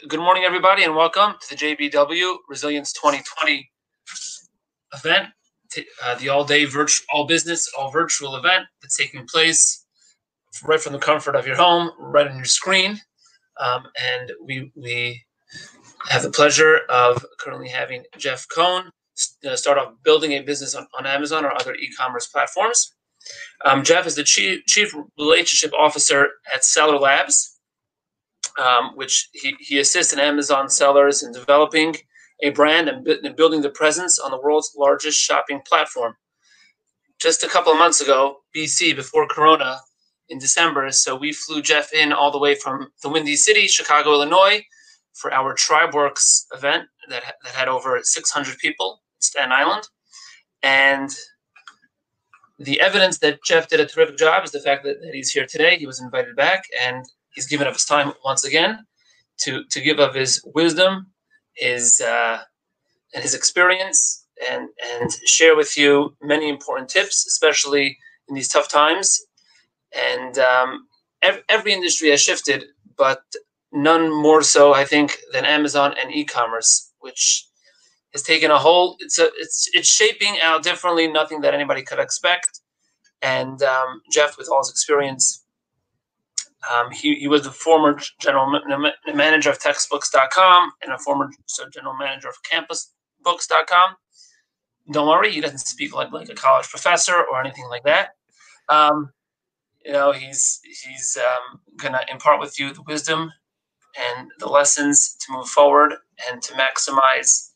Good morning, everybody, and welcome to the JBW Resilience 2020 event, the all-day all business, all virtual event that's taking place right from the comfort of your home, right on your screen. And we have the pleasure of currently having Jeff Cohen start off building a business on Amazon or other e-commerce platforms. Jeff is the chief relationship officer at Seller Labs, which he assists in Amazon sellers in developing a brand and building the presence on the world's largest shopping platform. Just a couple of months ago, BC, before Corona, in December, so we flew Jeff in all the way from the Windy City, Chicago, Illinois, for our TribeWorks event that had over 600 people in Staten Island. And the evidence that Jeff did a terrific job is the fact that he's here today. He was invited back, and he's given up his time once again to give up his wisdom, his experience, and share with you many important tips, especially in these tough times. And every industry has shifted, but none more so, I think, than Amazon and e-commerce, which has taken a whole. It's shaping out differently. Nothing that anybody could expect. And Jeff, with all his experience, he was the former general manager of textbooks.com and a former general manager of campusbooks.com. Don't worry, he doesn't speak like a college professor or anything like that. He's going to impart with you the wisdom and the lessons to move forward and to maximize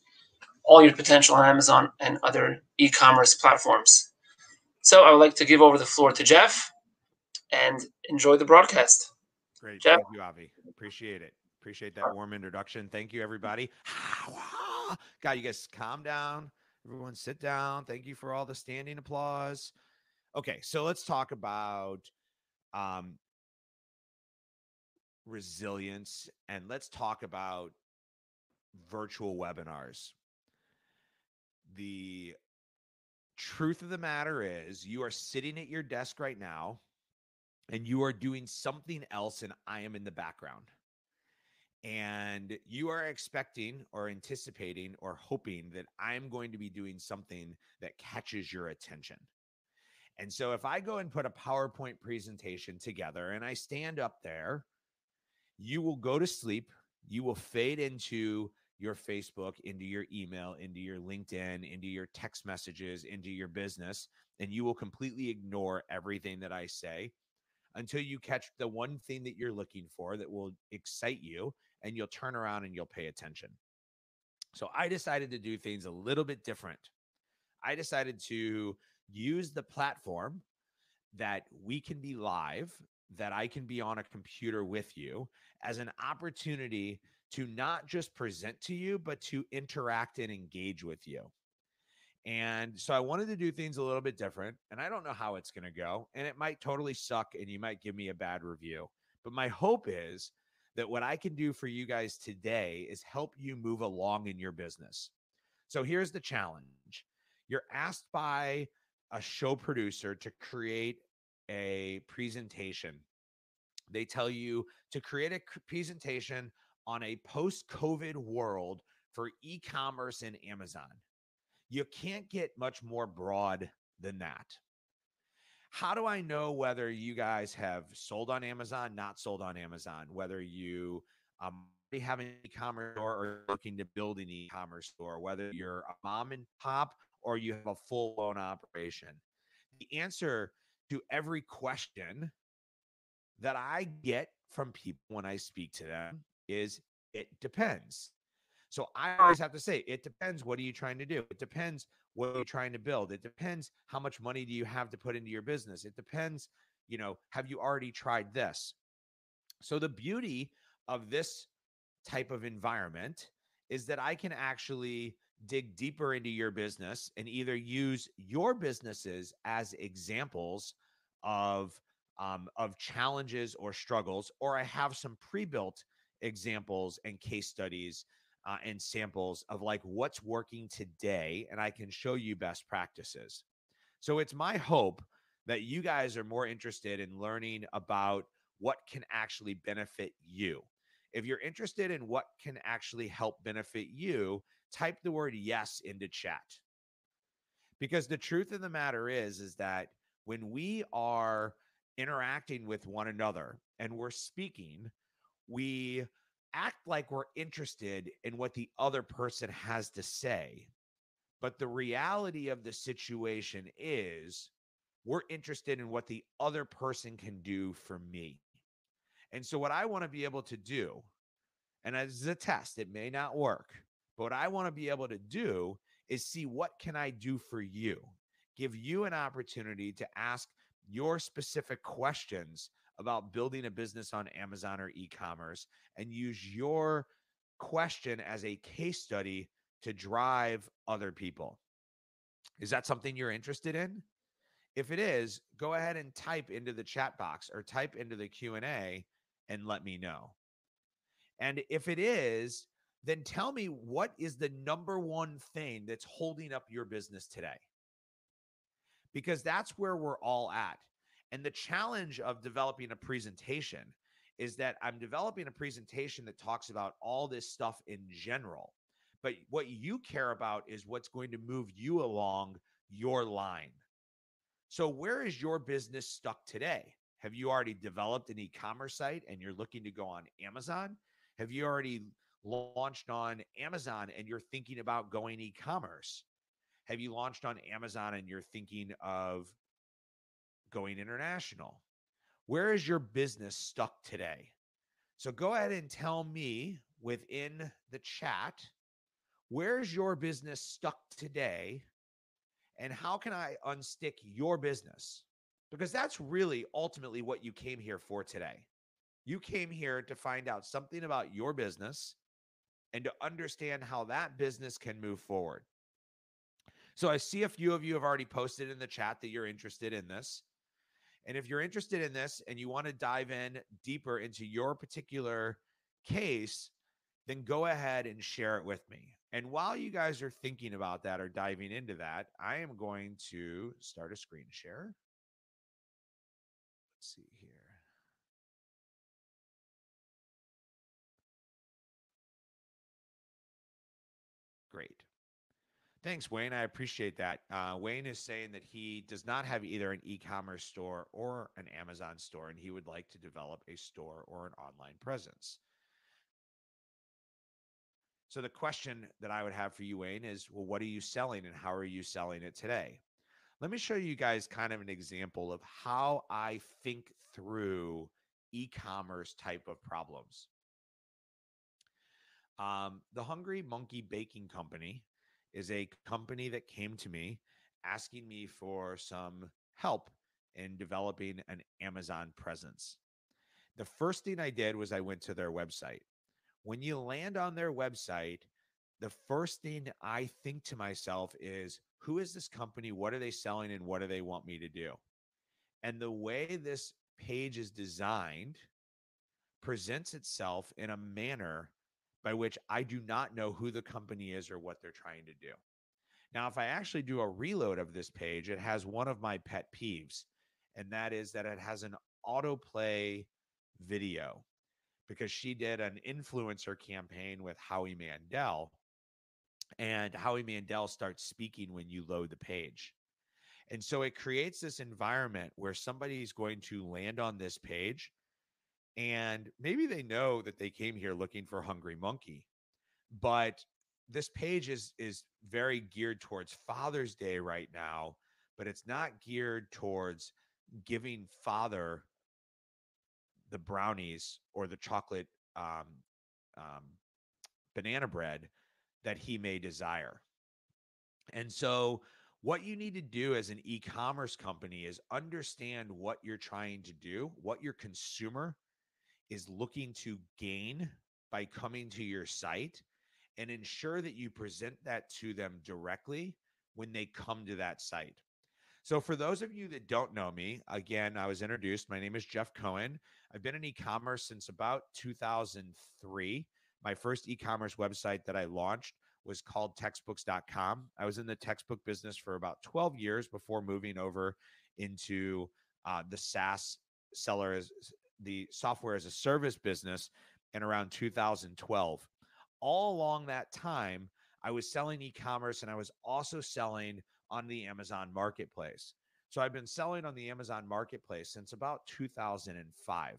all your potential on Amazon and other e-commerce platforms. So I would like to give over the floor to Jeff and enjoy the broadcast. Great. Jeff? Thank you, Avi. Appreciate it. Appreciate that warm introduction. Thank you, everybody. God, you guys calm down. Everyone sit down. Thank you for all the standing applause. Okay, so let's talk about resilience, and let's talk about virtual webinars. The truth of the matter is you are sitting at your desk right now and you are doing something else, and I am in the background. And you are expecting or anticipating or hoping that I'm going to be doing something that catches your attention. And so if I go and put a PowerPoint presentation together and I stand up there, you will go to sleep. You will fade into your Facebook, into your email, into your LinkedIn, into your text messages, into your business, and you will completely ignore everything that I say until you catch the one thing that you're looking for that will excite you, and you'll turn around and you'll pay attention. So I decided to do things a little bit different. I decided to use the platform that we can be live, that I can be on a computer with you, as an opportunity to not just present to you, but to interact and engage with you. And so I wanted to do things a little bit different, and I don't know how it's going to go, and it might totally suck and you might give me a bad review. But my hope is that what I can do for you guys today is help you move along in your business. So here's the challenge. You're asked by a show producer to create a presentation. They tell you to create a presentation on a post-COVID world for e-commerce and Amazon. You can't get much more broad than that. How do I know whether you guys have sold on Amazon, not sold on Amazon, whether you already have an e-commerce store or looking to build an e-commerce store, whether you're a mom and pop or you have a full-blown operation? The answer to every question that I get from people when I speak to them is it depends. So I always have to say, it depends. What are you trying to do? It depends what you're trying to build. It depends how much money do you have to put into your business. It depends, have you already tried this? So the beauty of this type of environment is that I can actually dig deeper into your business and either use your businesses as examples of challenges or struggles, or I have some pre-built examples and case studies and samples of like what's working today, and I can show you best practices. So it's my hope that you guys are more interested in learning about what can actually benefit you. If you're interested in what can actually help benefit you, type the word yes into chat. Because the truth of the matter is that when we are interacting with one another and we're speaking, we act like we're interested in what the other person has to say. But the reality of the situation is we're interested in what the other person can do for me. And so, what I want to be able to do, and as a test, it may not work, but what I want to be able to do is see what can I do for you, give you an opportunity to ask your specific questions about building a business on Amazon or e-commerce, and use your question as a case study to drive other people. Is that something you're interested in? If it is, go ahead and type into the chat box or type into the Q&A and let me know. And if it is, then tell me, what is the number one thing that's holding up your business today? Because that's where we're all at. And the challenge of developing a presentation is that I'm developing a presentation that talks about all this stuff in general. But what you care about is what's going to move you along your line. So where is your business stuck today? Have you already developed an e-commerce site and you're looking to go on Amazon? Have you already launched on Amazon and you're thinking about going e-commerce? Have you launched on Amazon and you're thinking of going international? Where is your business stuck today? So go ahead and tell me within the chat, where's your business stuck today? And how can I unstick your business? Because that's really ultimately what you came here for today. You came here to find out something about your business and to understand how that business can move forward. So I see a few of you have already posted in the chat that you're interested in this. And if you're interested in this and you want to dive in deeper into your particular case, then go ahead and share it with me. And while you guys are thinking about that or diving into that, I am going to start a screen share. Let's see here. Great. Thanks, Wayne. I appreciate that. Wayne is saying that he does not have either an e-commerce store or an Amazon store, and he would like to develop a store or an online presence. So the question that I would have for you, Wayne, is, well, what are you selling and how are you selling it today? Let me show you guys kind of an example of how I think through e-commerce type of problems. The Hungry Monkey Baking Company is a company that came to me asking me for some help in developing an Amazon presence. The first thing I did was I went to their website. When you land on their website, the first thing I think to myself is, who is this company? What are they selling? And what do they want me to do? And the way this page is designed presents itself in a manner by which I do not know who the company is or what they're trying to do. Now, if I actually do a reload of this page, it has one of my pet peeves, and that is that it has an autoplay video, because she did an influencer campaign with Howie Mandel, and Howie Mandel starts speaking when you load the page. And so it creates this environment where somebody's going to land on this page, and maybe they know that they came here looking for Hungry Monkey, but this page is very geared towards Father's Day right now, but it's not geared towards giving father the brownies or the chocolate um, banana bread that he may desire. And so what you need to do as an e-commerce company is understand what you're trying to do, what your consumer is looking to gain by coming to your site, and ensure that you present that to them directly when they come to that site. So for those of you that don't know me, again, I was introduced. My name is Jeff Cohen. I've been in e-commerce since about 2003. My first e-commerce website that I launched was called textbooks.com. I was in the textbook business for about 12 years before moving over into the SaaS seller, as the software as a service business and around 2012. All along that time, I was selling e-commerce and I was also selling on the Amazon marketplace. So I've been selling on the Amazon marketplace since about 2005.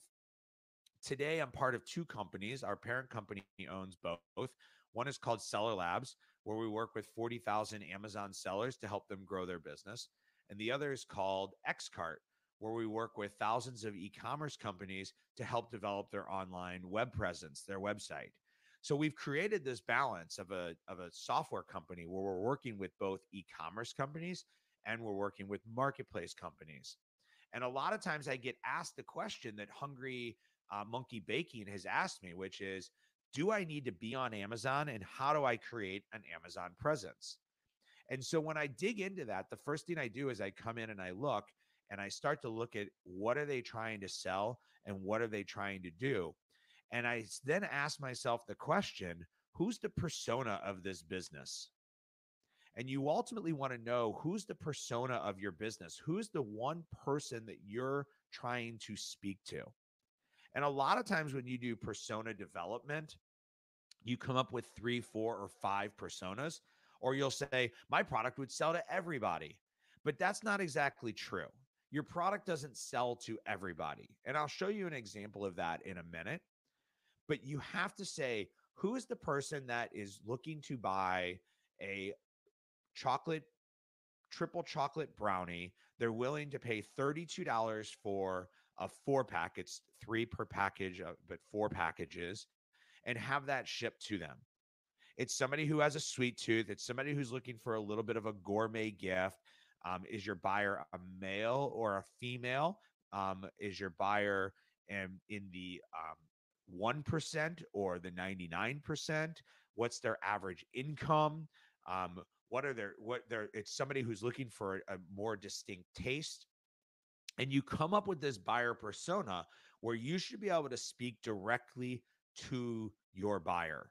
Today, I'm part of two companies. Our parent company owns both. One is called Seller Labs, where we work with 40,000 Amazon sellers to help them grow their business. And the other is called Xcart, where we work with thousands of e-commerce companies to help develop their online web presence, their website. So we've created this balance of a software company where we're working with both e-commerce companies and we're working with marketplace companies. And a lot of times I get asked the question that Hungry Monkey Baking has asked me, which is, do I need to be on Amazon and how do I create an Amazon presence? And so when I dig into that, the first thing I do is I come in and I look and I start to look at what are they trying to sell and what are they trying to do. And I then ask myself the question, who's the persona of this business? And you ultimately want to know who's the persona of your business, who's the one person that you're trying to speak to. And a lot of times when you do persona development, you come up with 3, 4, or 5 personas, or you'll say, my product would sell to everybody. But that's not exactly true. Your product doesn't sell to everybody. And I'll show you an example of that in a minute. But you have to say, who is the person that is looking to buy a chocolate, triple chocolate brownie? They're willing to pay $32 for a 4-pack. It's 3 per package, but 4 packages, and have that shipped to them. It's somebody who has a sweet tooth. It's somebody who's looking for a little bit of a gourmet gift. Is your buyer a male or a female? Is your buyer in the 1% or the 99%? What's their average income? It's somebody who's looking for a more distinct taste. And you come up with this buyer persona where you should be able to speak directly to your buyer.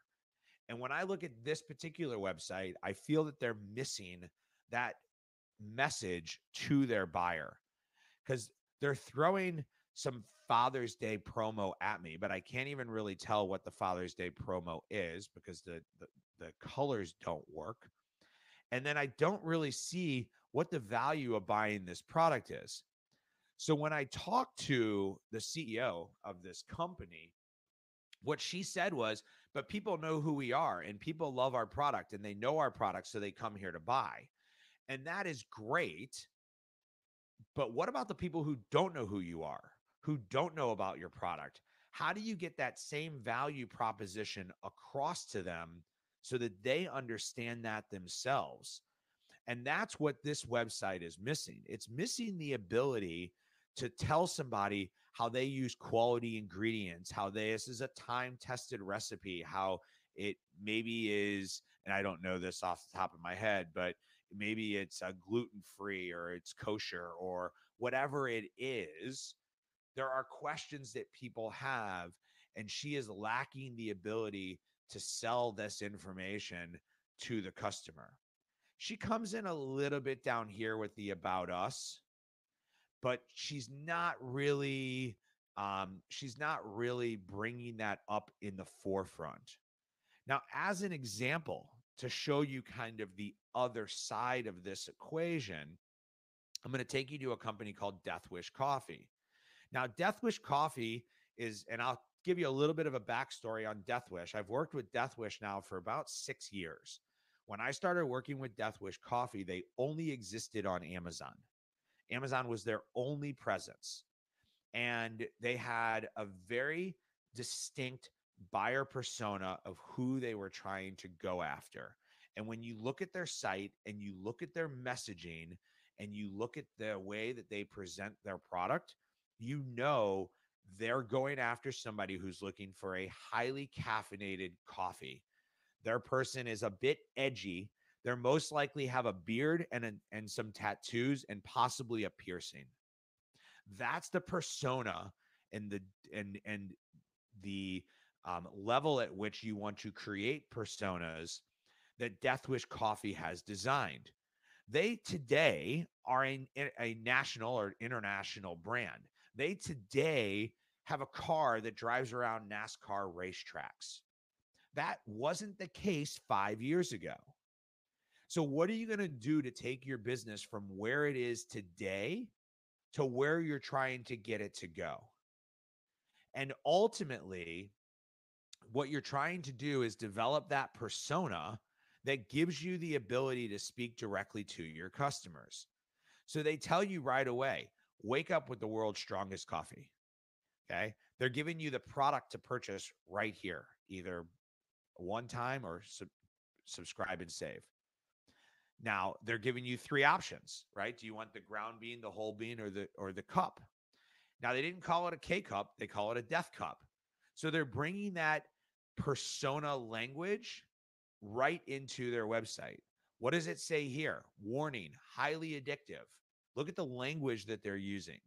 And when I look at this particular website, I feel that they're missing that message to their buyer because they're throwing some Father's Day promo at me, but I can't even really tell what the Father's Day promo is because the colors don't work. And then I don't really see what the value of buying this product is. So when I talked to the CEO of this company, what she said was, but people know who we are and people love our product and they know our product, so they come here to buy. And that is great. But what about the people who don't know who you are, who don't know about your product? How do you get that same value proposition across to them so that they understand that themselves? And that's what this website is missing. It's missing the ability to tell somebody how they use quality ingredients, how this is a time-tested recipe, how it maybe is, and I don't know this off the top of my head, but maybe it's a gluten-free or it's kosher or whatever it is. There are questions that people have, and she is lacking the ability to sell this information to the customer. She comes in a little bit down here with the about us, but she's not really bringing that up in the forefront. Now, as an example, to show you kind of the other side of this equation, I'm going to take you to a company called Death Wish Coffee. Now, Death Wish Coffee is, and I'll give you a little bit of a backstory on Death Wish. I've worked with Death Wish now for about 6 years. When I started working with Death Wish Coffee, they only existed on Amazon. Amazon was their only presence. And they had a very distinct buyer persona of who they were trying to go after. And when you look at their site and you look at their messaging and you look at the way that they present their product, you know they're going after somebody who's looking for a highly caffeinated coffee. Their person is a bit edgy. They're most likely have a beard and some tattoos and possibly a piercing. That's the persona and the level at which you want to create personas that Death Wish Coffee has designed. They today are a national or international brand. They today have a car that drives around NASCAR racetracks. That wasn't the case 5 years ago. So what are you going to do to take your business from where it is today to where you're trying to get it to go? And ultimately, what you're trying to do is develop that persona that gives you the ability to speak directly to your customers. So they tell you right away, wake up with the world's strongest coffee. Okay. They're giving you the product to purchase right here, either one time or subscribe and save. Now they're giving you 3 options, right? Do you want the ground bean, the whole bean, or the cup? Now they didn't call it a K cup, they call it a death cup. So they're bringing that persona language right into their website. What does it say here? Warning, highly addictive. Look at the language that they're using.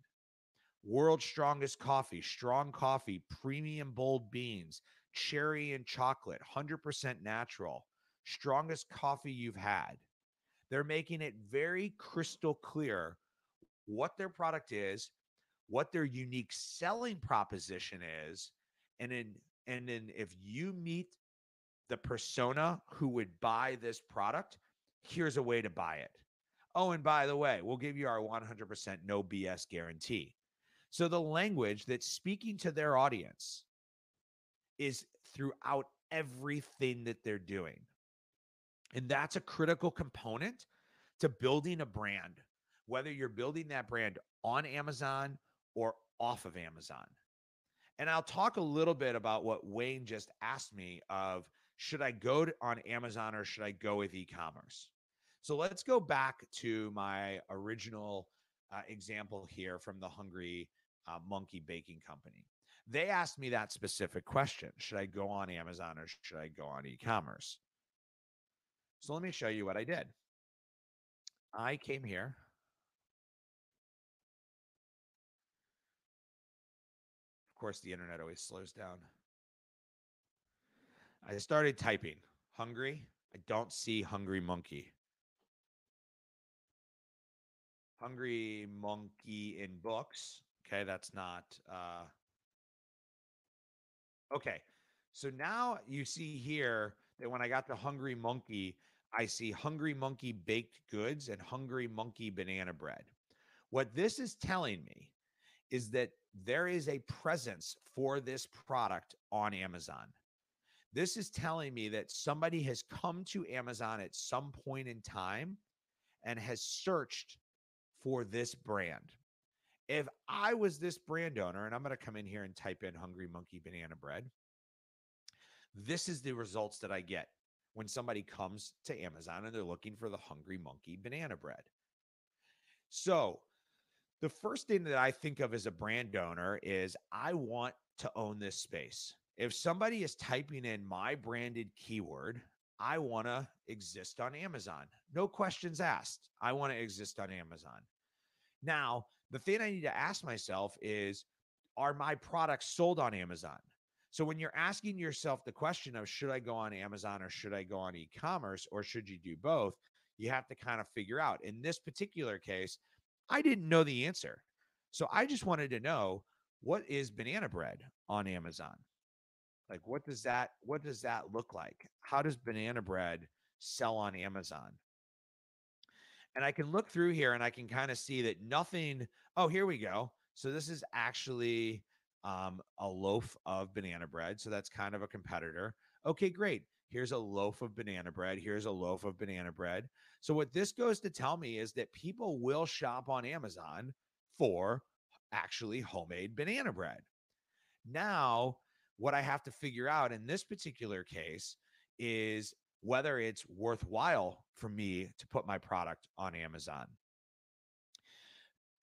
World's strongest coffee, strong coffee, premium bold beans, cherry and chocolate, 100% natural, strongest coffee you've had. They're making it very crystal clear what their product is, what their unique selling proposition is, and then if you meet the persona who would buy this product, here's a way to buy it. Oh, and by the way, we'll give you our 100% no BS guarantee. So the language that's speaking to their audience is throughout everything that they're doing. And that's a critical component to building a brand, whether you're building that brand on Amazon or off of Amazon. And I'll talk a little bit about what Wayne just asked me of, should I go on Amazon or should I go with e-commerce? So let's go back to my original example here from the Hungry Monkey Baking Company. They asked me that specific question. Should I go on Amazon or should I go on e-commerce? So let me show you what I did. I came here. Of course, the internet always slows down. I started typing hungry. I don't see Hungry Monkey. Hungry Monkey in books. Okay, that's not. Okay, so now you see here that when I got the Hungry Monkey, I see Hungry Monkey baked goods and Hungry Monkey banana bread. What this is telling me is that there is a presence for this product on Amazon. This is telling me that somebody has come to Amazon at some point in time and has searched for this brand. If I was this brand owner, and I'm going to come in here and type in Hungry Monkey Banana Bread, this is the results that I get when somebody comes to Amazon and they're looking for the Hungry Monkey Banana Bread. So the first thing that I think of as a brand owner is I want to own this space. If somebody is typing in my branded keyword, I want to exist on Amazon. No questions asked. I want to exist on Amazon. Now, the thing I need to ask myself is, are my products sold on Amazon? So when you're asking yourself the question of, should I go on Amazon or should I go on e-commerce or should you do both? You have to kind of figure out. In this particular case, I didn't know the answer. So I just wanted to know, what is banana bread on Amazon? Like, what does that look like? How does banana bread sell on Amazon? And I can look through here and I can kind of see that nothing. Oh, here we go. So this is actually a loaf of banana bread. So that's kind of a competitor. Okay, great. Here's a loaf of banana bread. Here's a loaf of banana bread. So what this goes to tell me is that people will shop on Amazon for actually homemade banana bread. Now, what I have to figure out in this particular case is whether it's worthwhile for me to put my product on Amazon.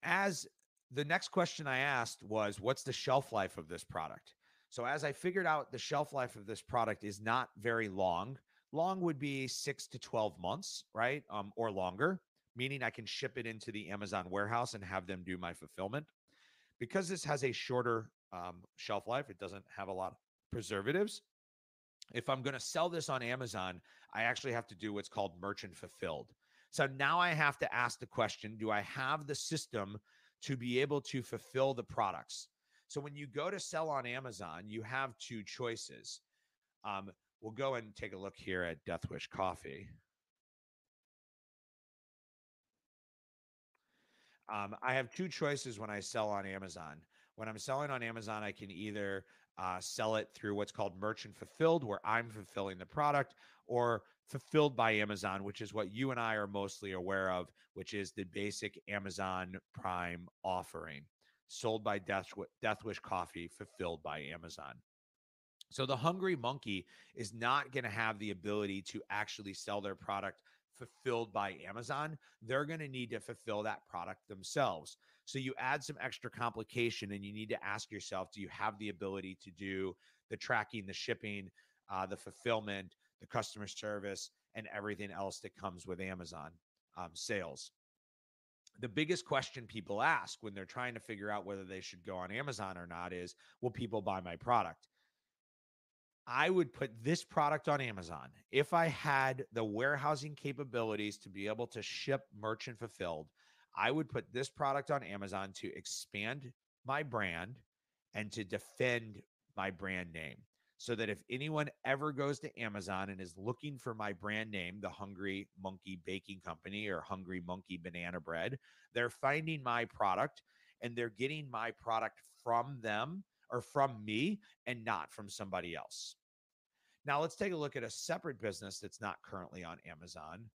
As the next question I asked was, what's the shelf life of this product? So as I figured out, the shelf life of this product is not very long. Long would be 6 to 12 months, right? Or longer, meaning I can ship it into the Amazon warehouse and have them do my fulfillment. Because this has a shorter shelf life, it doesn't have a lot of preservatives. If I'm going to sell this on Amazon, I actually have to do what's called merchant fulfilled. So now I have to ask the question, do I have the system to be able to fulfill the products? So when you go to sell on Amazon, you have two choices. We'll go and take a look here at Death Wish Coffee. I have two choices when I sell on Amazon. When I'm selling on Amazon, I can either sell it through what's called merchant fulfilled, where I'm fulfilling the product, or fulfilled by Amazon, which is what you and I are mostly aware of, which is the basic Amazon Prime offering, sold by Death Wish Coffee, fulfilled by Amazon. So the Hungry Monkey is not going to have the ability to actually sell their product fulfilled by Amazon. They're going to need to fulfill that product themselves. So you add some extra complication, and you need to ask yourself, do you have the ability to do the tracking, the shipping, the fulfillment, the customer service, and everything else that comes with Amazon sales? The biggest question people ask when they're trying to figure out whether they should go on Amazon or not is, will people buy my product? I would put this product on Amazon if I had the warehousing capabilities to be able to ship merchant fulfilled. I would put this product on Amazon to expand my brand and to defend my brand name, so that if anyone ever goes to Amazon and is looking for my brand name, the Hungry Monkey Baking Company or Hungry Monkey Banana Bread, they're finding my product and they're getting my product from them or from me and not from somebody else. Now, let's take a look at a separate business that's not currently on Amazon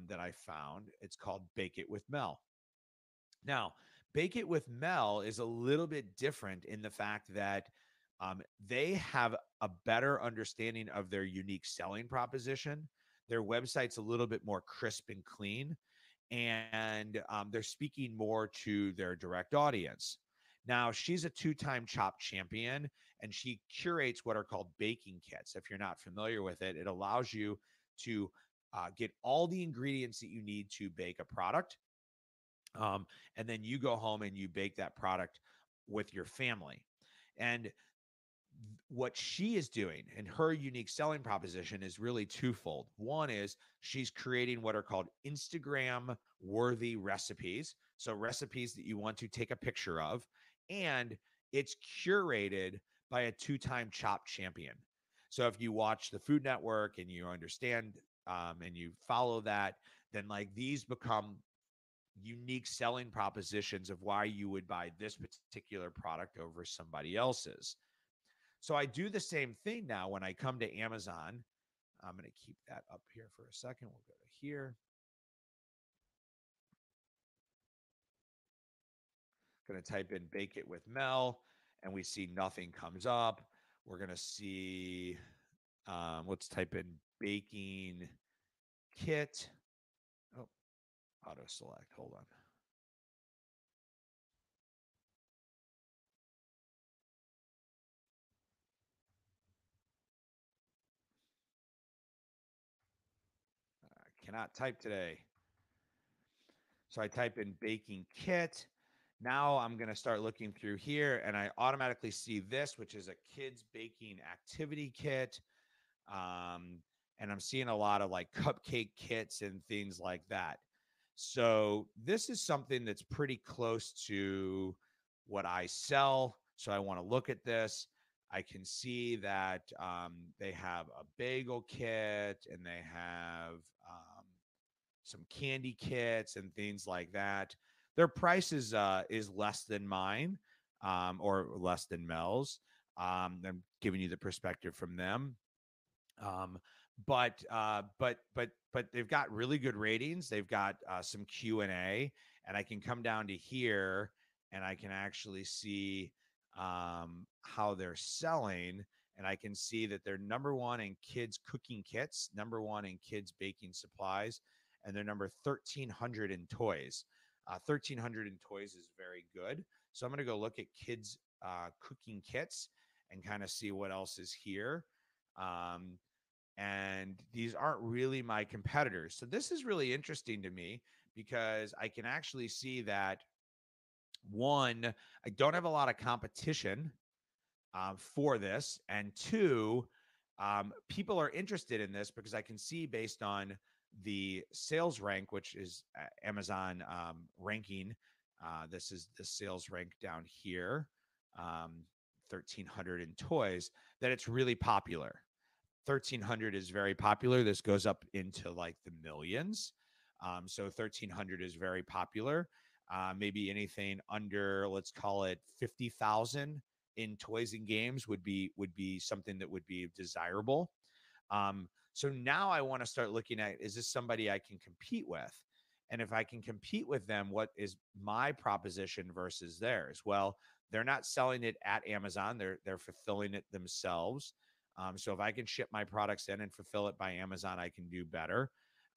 that I found. It's called Bake It with Mel. Now, Bake It with Mel is a little bit different in the fact that they have a better understanding of their unique selling proposition. Their website's a little bit more crisp and clean, and they're speaking more to their direct audience. Now, she's a two-time Chop champion, and she curates what are called baking kits. If you're not familiar with it, it allows you to get all the ingredients that you need to bake a product. And then you go home and you bake that product with your family. And what she is doing and her unique selling proposition is really twofold. One is she's creating what are called Instagram worthy recipes. So recipes that you want to take a picture of, and it's curated by a two-time Chop champion. So if you watch the Food Network and you understand and you follow that, then like these become unique selling propositions of why you would buy this particular product over somebody else's. So I do the same thing now when I come to Amazon. I'm going to keep that up here for a second. We'll go to here. Going to type in Bake It with Mel, and we see nothing comes up. We're going to see, let's type in baking kit. Oh, auto select. Hold on. Cannot type today. So I type in baking kit. Now I'm going to start looking through here, and I automatically see this, which is a kids baking activity kit. And I'm seeing a lot of like cupcake kits and things like that. So this is something that's pretty close to what I sell. So I want to look at this. I can see that they have a bagel kit, and they have some candy kits and things like that. Their price is less than mine, or less than Mel's. I'm giving you the perspective from them. Um, but they've got really good ratings. They've got some Q&A, and I can come down to here and I can actually see how they're selling. And I can see that they're number one in kids cooking kits, number one in kids baking supplies, and they're number 1,300 in toys. 1,300 in toys is very good. So I'm going to go look at kids cooking kits and kind of see what else is here. And these aren't really my competitors. So this is really interesting to me because I can actually see that, one, I don't have a lot of competition for this, and two, people are interested in this because I can see based on the sales rank, which is Amazon ranking. This is the sales rank down here. 1,300 in toys, that it's really popular. 1,300 is very popular. This goes up into like the millions. So 1,300 is very popular. Maybe anything under, let's call it 50,000 in toys and games would be something that would be desirable. So now I want to start looking at, is this somebody I can compete with? And if I can compete with them, what is my proposition versus theirs? Well, they're not selling it at Amazon. They're fulfilling it themselves. So if I can ship my products in and fulfill it by Amazon, I can do better.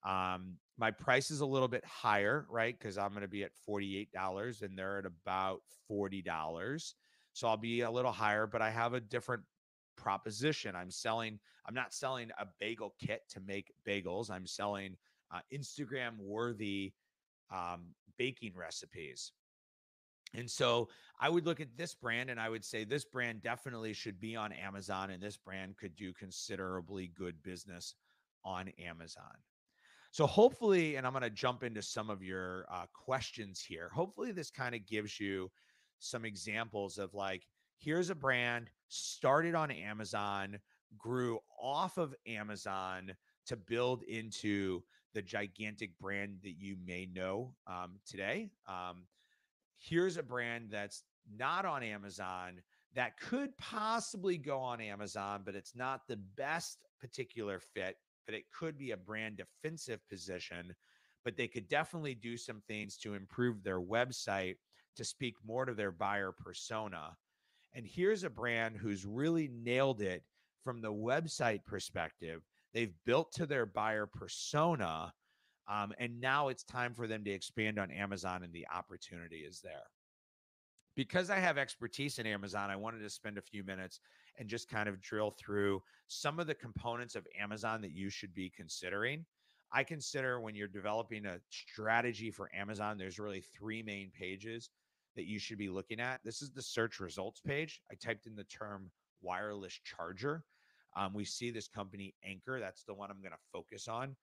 My price is a little bit higher, right? Because I'm going to be at $48 and they're at about $40. So I'll be a little higher, but I have a different proposition. I'm not selling a bagel kit to make bagels. I'm selling Instagram worthy baking recipes. And so I would look at this brand and I would say this brand definitely should be on Amazon, and this brand could do considerably good business on Amazon. So hopefully, and I'm going to jump into some of your questions here. Hopefully this kind of gives you some examples of like, here's a brand started on Amazon, grew off of Amazon to build into the gigantic brand that you may know today. Here's a brand that's not on Amazon that could possibly go on Amazon, but it's not the best particular fit, but it could be a brand defensive position. But they could definitely do some things to improve their website to speak more to their buyer persona. And here's a brand who's really nailed it from the website perspective. They've built to their buyer persona. And now it's time for them to expand on Amazon, and the opportunity is there. Because I have expertise in Amazon, I wanted to spend a few minutes and just kind of drill through some of the components of Amazon that you should be considering. I consider when you're developing a strategy for Amazon, there's really three main pages that you should be looking at. This is the search results page. I typed in the term wireless charger. We see this company Anchor. That's the one I'm going to focus on.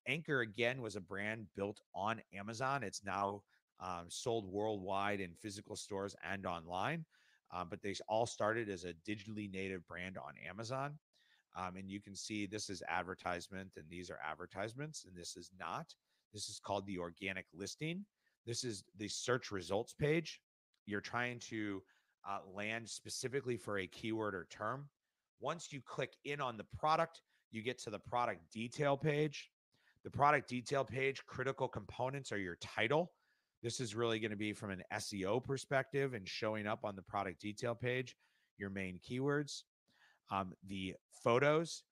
Anchor, again, was a brand built on Amazon. It's now sold worldwide in physical stores and online. But they all started as a digitally native brand on Amazon. And you can see this is advertisement and these are advertisements, and this is not. This is called the organic listing. This is the search results page. You're trying to land specifically for a keyword or term. Once you click in on the product, you get to the product detail page. The product detail page, critical components are your title. This is really going to be from an SEO perspective and showing up on the product detail page, your main keywords. The photos,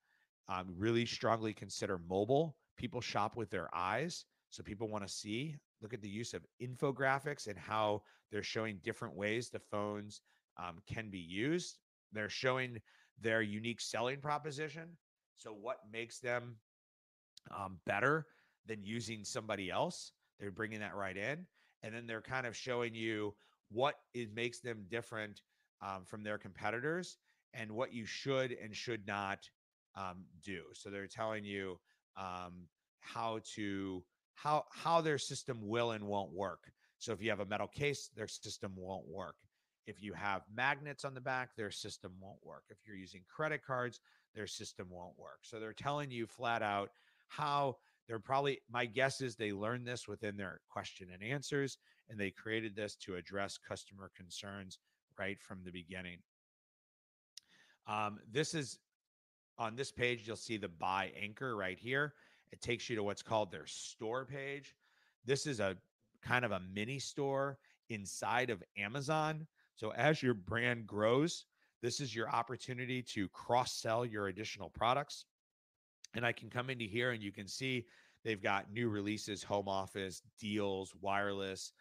really strongly consider mobile. People shop with their eyes. So people want to see, look at the use of infographics and how they're showing different ways the phones can be used. They're showing their unique selling proposition. So what makes them better than using somebody else? They're bringing that right in. And then they're kind of showing you what it makes them different from their competitors and what you should and should not do. So they're telling you how their system will and won't work. So if you have a metal case, their system won't work. If you have magnets on the back, their system won't work. If you're using credit cards, their system won't work. So they're telling you flat out how they're probably, my guess is they learned this within their question and answers, and they created this to address customer concerns right from the beginning. This is on this page, you'll see the buy Anchor right here. It takes you to what's called their store page. This is a kind of a mini store inside of Amazon. So as your brand grows, this is your opportunity to cross-sell your additional products. And I can come into here and you can see they've got new releases, home office, deals, wireless,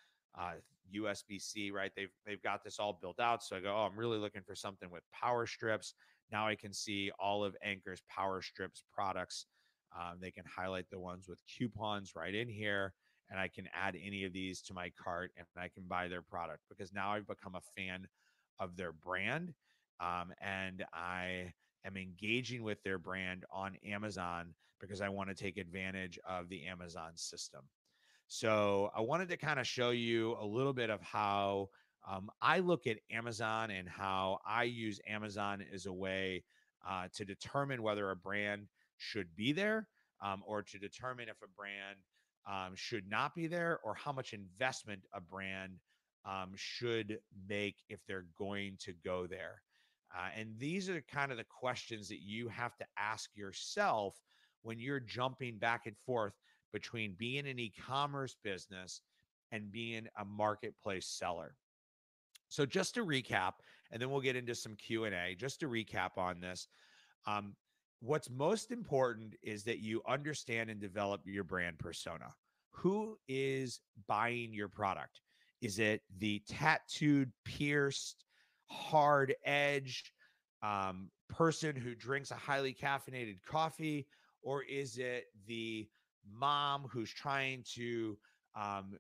USB-C, right? They've got this all built out. So I go, oh, I'm really looking for something with power strips. Now I can see all of Anchor's power strips products. They can highlight the ones with coupons right in here, and I can add any of these to my cart and I can buy their product because now I've become a fan of their brand. And I am engaging with their brand on Amazon because I want to take advantage of the Amazon system. So I wanted to kind of show you a little bit of how I look at Amazon and how I use Amazon as a way to determine whether a brand should be there, or to determine if a brand should not be there, or how much investment a brand should make if they're going to go there. And these are kind of the questions that you have to ask yourself when you're jumping back and forth between being an e-commerce business and being a marketplace seller. So just to recap, and then we'll get into some Q&A, just to recap on this, um, what's most important is that you understand and develop your brand persona. Who is buying your product? Is it the tattooed, pierced, hard edge person who drinks a highly caffeinated coffee? Or is it the mom who's trying to um,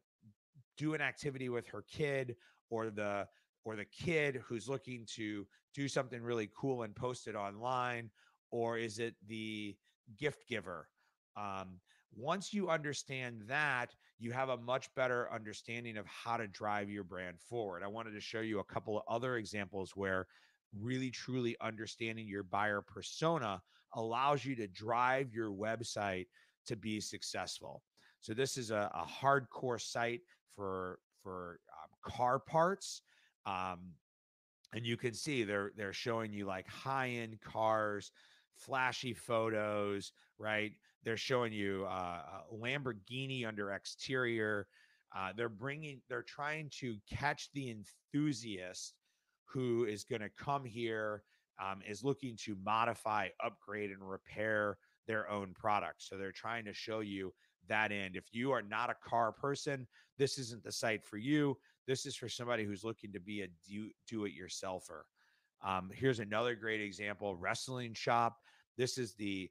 do an activity with her kid, or the kid who's looking to do something really cool and post it online, or is it the gift giver? um, Once you understand that, you have a much better understanding of how to drive your brand forward. I wanted to show you a couple of other examples where really truly understanding your buyer persona allows you to drive your website to be successful. So this is a hardcore site for car parts, um, and you can see they're showing you like high end cars, flashy photos, right? They're showing you a Lamborghini under exterior. They're trying to catch the enthusiast who is going to come here, is looking to modify, upgrade, and repair their own product. So they're trying to show you that end. If you are not a car person, this isn't the site for you. This is for somebody who's looking to be a do-it-yourselfer. Here's another great example: wrestling shop. This is the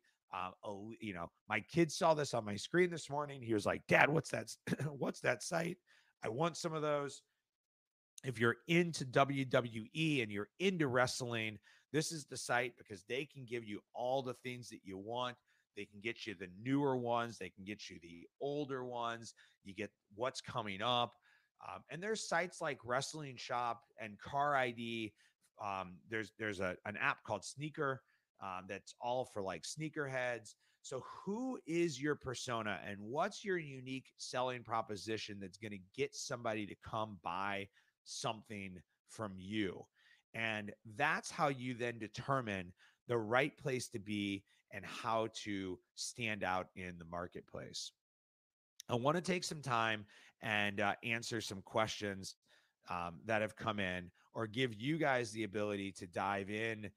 my kid saw this on my screen this morning. He was like, "Dad, what's that? What's that site? I want some of those." If you're into WWE and you're into wrestling, this is the site, because they can give you all the things that you want. They can get you the newer ones, they can get you the older ones, you get what's coming up. And there's sites like Wrestling Shop and Car ID. There's an app called Sneaker that's all for like sneakerheads. So who is your persona, and what's your unique selling proposition that's going to get somebody to come buy something from you? And that's how you then determine the right place to be and how to stand out in the marketplace. I want to take some time and answer some questions that have come in, or give you guys the ability to dive in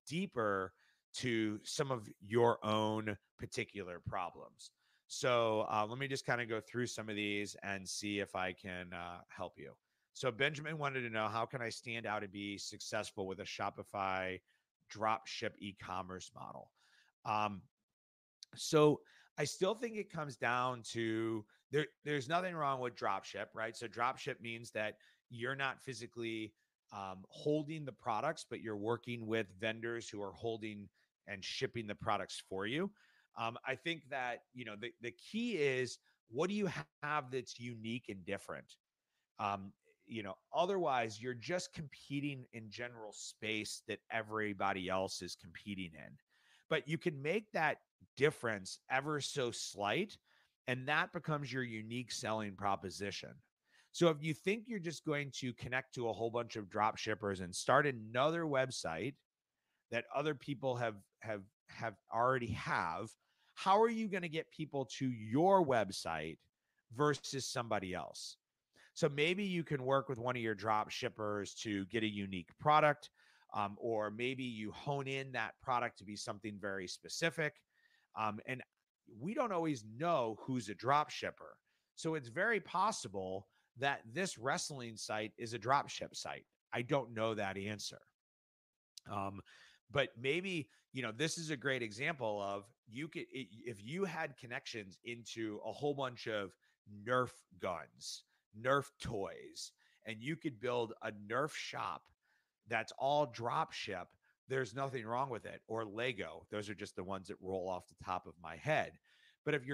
deeper to some of your own particular problems. So let me just kind of go through some of these and see if I can help you. So Benjamin wanted to know, how can I stand out and be successful with a Shopify drop ship e-commerce model? Um, so I still think it comes down to there's nothing wrong with dropship, right? So dropship means that you're not physically holding the products, but you're working with vendors who are holding and shipping the products for you. I think that, the key is, what do you have that's unique and different? Um, Otherwise, you're just competing in general space that everybody else is competing in. But you can make that difference ever so slight, and that becomes your unique selling proposition. So if you think you're just going to connect to a whole bunch of drop shippers and start another website that other people have already have, how are you going to get people to your website versus somebody else? So maybe you can work with one of your drop shippers to get a unique product, or maybe you hone in that product to be something very specific. And we don't always know who's a drop shipper. So it's very possible that this wrestling site is a drop ship site. I don't know that answer. Um, but maybe, this is a great example of, if you had connections into a whole bunch of Nerf guns, Nerf toys, and you could build a Nerf shop that's all drop ship, there's nothing wrong with it. Or Lego. Those are just the ones that roll off the top of my head. But if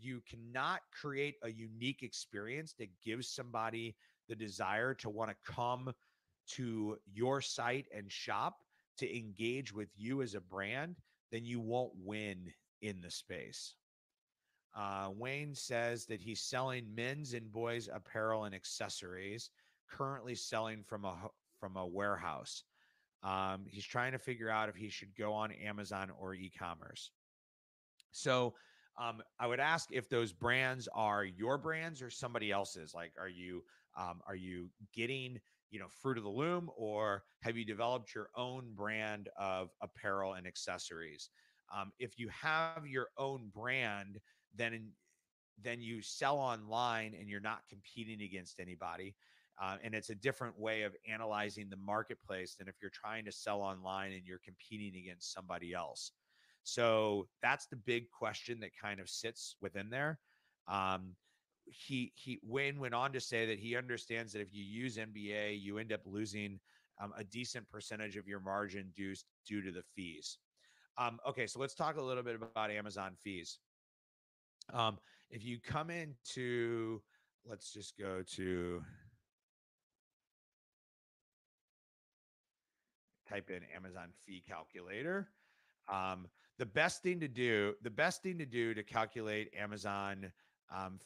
you cannot create a unique experience that gives somebody the desire to want to come to your site and shop, to engage with you as a brand, then you won't win in the space. Wayne says that he's selling men's and boys apparel and accessories, currently selling from a warehouse. He's trying to figure out if he should go on Amazon or e-commerce. So I would ask if those brands are your brands or somebody else's. Like, are you getting, Fruit of the Loom, or have you developed your own brand of apparel and accessories? If you have your own brand, then you sell online and you're not competing against anybody. And it's a different way of analyzing the marketplace than if you're trying to sell online and you're competing against somebody else. So that's the big question that kind of sits within there. Um, Wayne went on to say that he understands that if you use MBA, you end up losing a decent percentage of your margin due to the fees. Okay, so let's talk a little bit about Amazon fees. If you come into, let's just go to, type in Amazon fee calculator. The best thing to do to calculate Amazon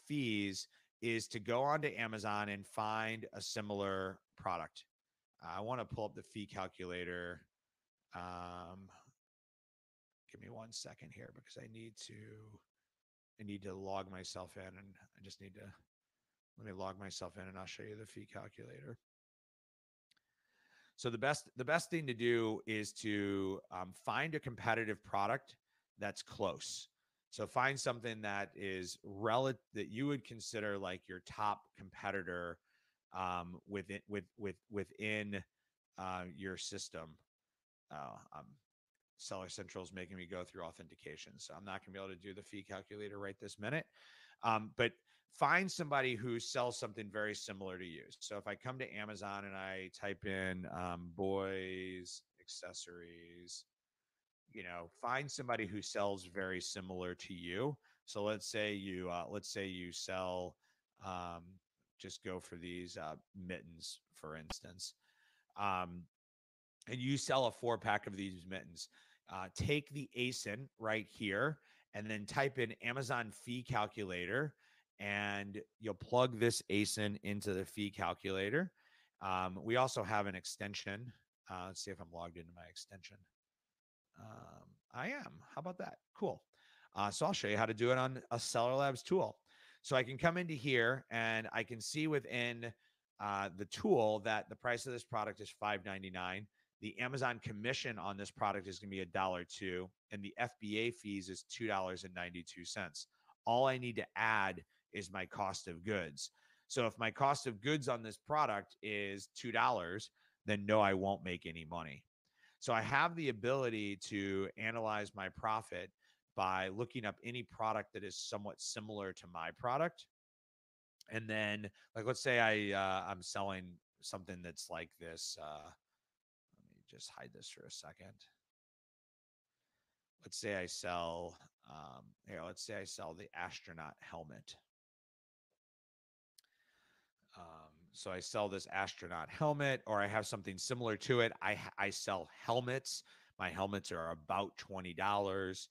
fees is to go onto Amazon and find a similar product. I want to pull up the fee calculator. Give me 1 second here because I need to log myself in, and I just need to, let me log myself in and I'll show you the fee calculator. So the best thing to do is to find a competitive product that's close. So find something that is that you would consider like your top competitor within your system. Seller Central is making me go through authentication, so I'm not going to be able to do the fee calculator right this minute. But find somebody who sells something very similar to you. So if I come to Amazon and I type in boys accessories, find somebody who sells very similar to you. So let's say you sell, just go for these mittens, for instance, and you sell a 4-pack of these mittens. Take the ASIN right here and then type in Amazon fee calculator, and you'll plug this ASIN into the fee calculator. We also have an extension. Let's see if I'm logged into my extension. I am. How about that? Cool. So I'll show you how to do it on a Seller Labs tool. So I can come into here and I can see within the tool that the price of this product is $5.99. The Amazon commission on this product is going to be $1.02, and the FBA fees is $2.92. All I need to add is my cost of goods. So if my cost of goods on this product is $2, then no, I won't make any money. So I have the ability to analyze my profit by looking up any product that is somewhat similar to my product. And then, like, let's say I'm selling something that's like this. Let me just hide this for a second. Let's say I sell, let's say I sell the astronaut helmet. So I sell this astronaut helmet, or I have something similar to it. I sell helmets. My helmets are about $20.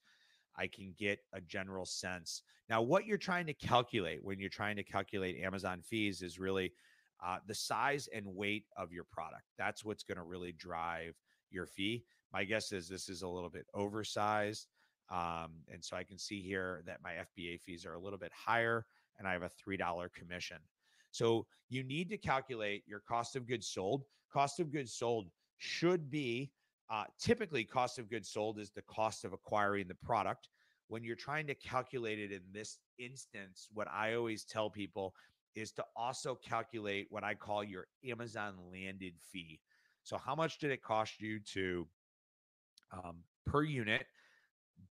I can get a general sense. Now, what you're trying to calculate when you're trying to calculate Amazon fees is really the size and weight of your product. That's what's going to really drive your fee. My guess is this is a little bit oversized. And so I can see here that my FBA fees are a little bit higher, and I have a $3 commission. So you need to calculate your cost of goods sold. Cost of goods sold should be typically cost of goods sold is the cost of acquiring the product. When you're trying to calculate it in this instance, what I always tell people is to also calculate what I call your Amazon landed fee. So how much did it cost you to per unit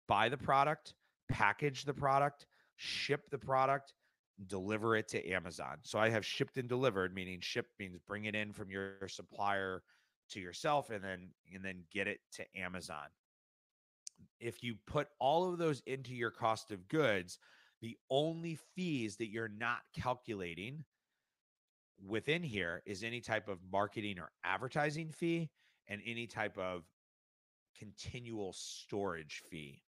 buy the product, package the product, ship the product, deliver it to Amazon? So I have shipped and delivered, meaning ship means bring it in from your supplier to yourself and then get it to Amazon. If you put all of those into your cost of goods, the only fees that you're not calculating within here is any type of marketing or advertising fee and any type of continual storage fee.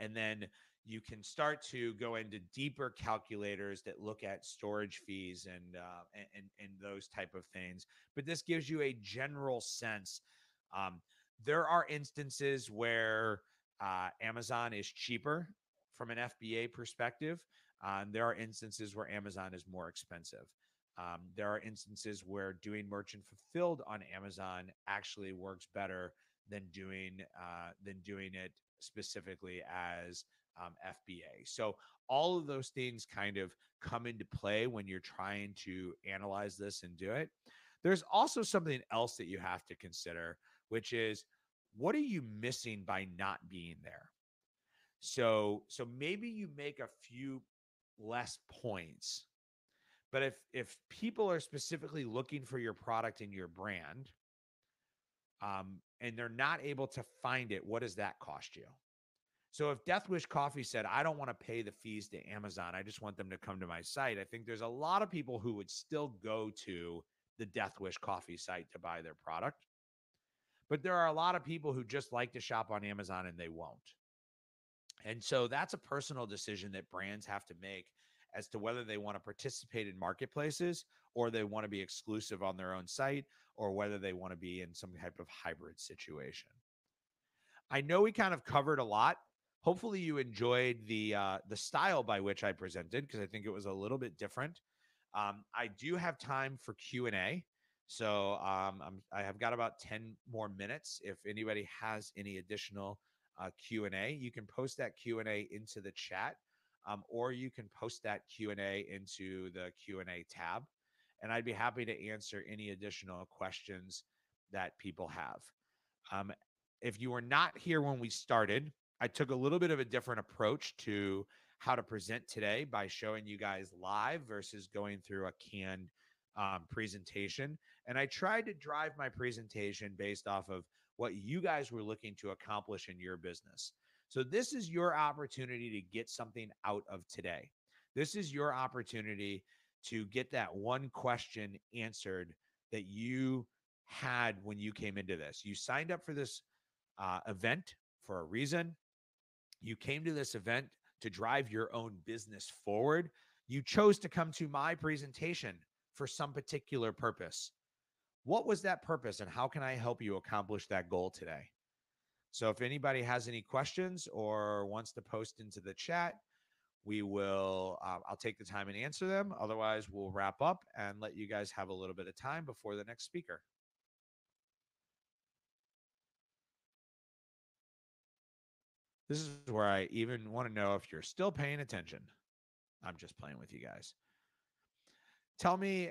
And then you can start to go into deeper calculators that look at storage fees and those type of things. But this gives you a general sense. Um, there are instances where Amazon is cheaper from an FBA perspective. There are instances where Amazon is more expensive. There are instances where doing merchant fulfilled on Amazon actually works better than doing it specifically as FBA. So all of those things kind of come into play when you're trying to analyze this and do it. There's also something else that you have to consider, which is what are you missing by not being there? So maybe you make a few less points, but if people are specifically looking for your product and your brand, and they're not able to find it, what does that cost you? So if Death Wish Coffee said, I don't want to pay the fees to Amazon, I just want them to come to my site, I think there's a lot of people who would still go to the Death Wish Coffee site to buy their product. But there are a lot of people who just like to shop on Amazon and they won't. And so that's a personal decision that brands have to make as to whether they want to participate in marketplaces or they want to be exclusive on their own site or whether they want to be in some type of hybrid situation. I know we kind of covered a lot. Hopefully you enjoyed the style by which I presented because I think it was a little bit different. I do have time for Q&A. So I have got about 10 more minutes. If anybody has any additional Q&A, you can post that Q&A into the chat, or you can post that Q&A into the Q&A tab. And I'd be happy to answer any additional questions that people have. If you were not here when we started, I took a little bit of a different approach to how to present today by showing you guys live versus going through a canned presentation. And I tried to drive my presentation based off of what you guys were looking to accomplish in your business. So this is your opportunity to get something out of today. This is your opportunity to get that one question answered that you had when you came into this. You signed up for this event for a reason. You came to this event to drive your own business forward. You chose to come to my presentation for some particular purpose. What was that purpose and how can I help you accomplish that goal today? So if anybody has any questions or wants to post into the chat, we will, I'll take the time and answer them. Otherwise, we'll wrap up and let you guys have a little bit of time before the next speaker. This is where I even want to know if you're still paying attention. I'm just playing with you guys. Tell me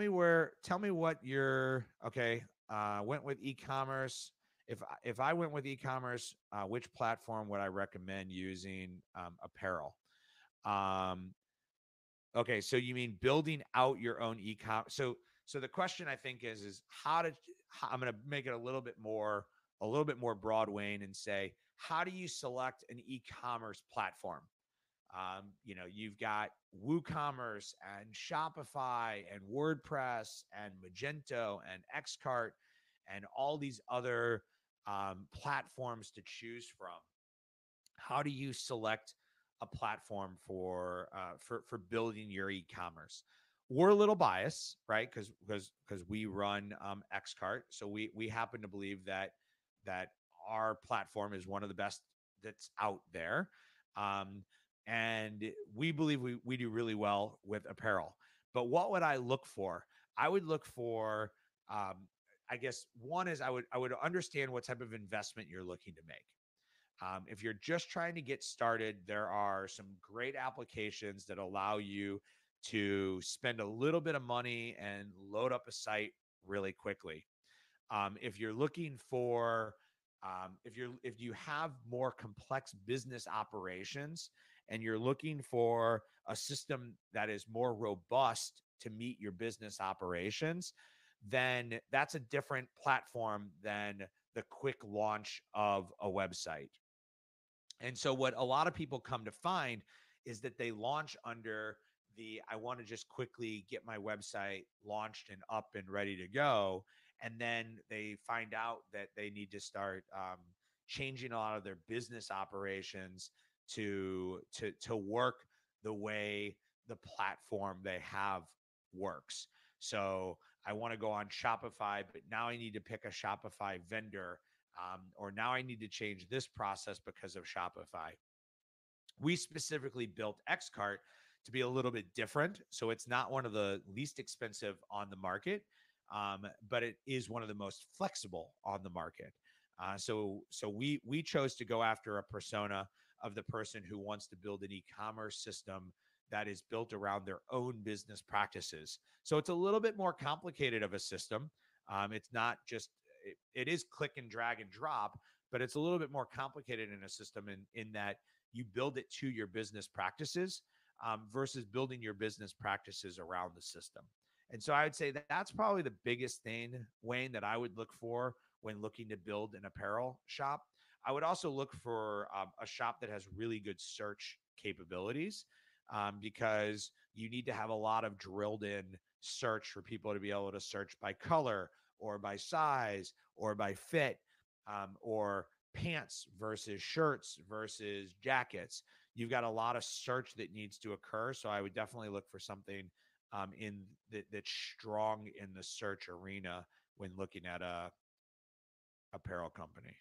what your, okay, went with e-commerce. If I went with e-commerce, which platform would I recommend using apparel? Okay, so you mean building out your own e-commerce. So the question I think is I'm going to make it a little bit more broad, Wayne, and say, how do you select an e-commerce platform? You've got WooCommerce and Shopify and WordPress and Magento and Xcart and all these other platforms to choose from. How do you select a platform for building your e-commerce? We're a little biased, right? Because we run Xcart, so we happen to believe that our platform is one of the best that's out there. And we believe we do really well with apparel. But what would I look for? I would look for, I guess, one is I would understand what type of investment you're looking to make. If you're just trying to get started, there are some great applications that allow you to spend a little bit of money and load up a site really quickly. If you're looking for, if you have more complex business operations and you're looking for a system that is more robust to meet your business operations, then that's a different platform than the quick launch of a website. And so what a lot of people come to find is that they launch under I want to just quickly get my website launched and up and ready to go. And then they find out that they need to start changing a lot of their business operations to work the way the platform they have works. So I want to go on Shopify, but now I need to pick a Shopify vendor, or now I need to change this process because of Shopify. We specifically built Xcart to be a little bit different. So it's not one of the least expensive on the market, but it is one of the most flexible on the market. So we chose to go after a persona of the person who wants to build an e-commerce system that is built around their own business practices. So it's a little bit more complicated of a system. It's not just it is click and drag and drop, but it's a little bit more complicated in a system in that you build it to your business practices, versus building your business practices around the system. And so I would say that that's probably the biggest thing, Wayne, that I would look for when looking to build an apparel shop. I would also look for a shop that has really good search capabilities, because you need to have a lot of drilled in search for people to be able to search by color or by size or by fit, or pants versus shirts versus jackets. You've got a lot of search that needs to occur. So I would definitely look for something that's strong in the search arena when looking at a apparel company.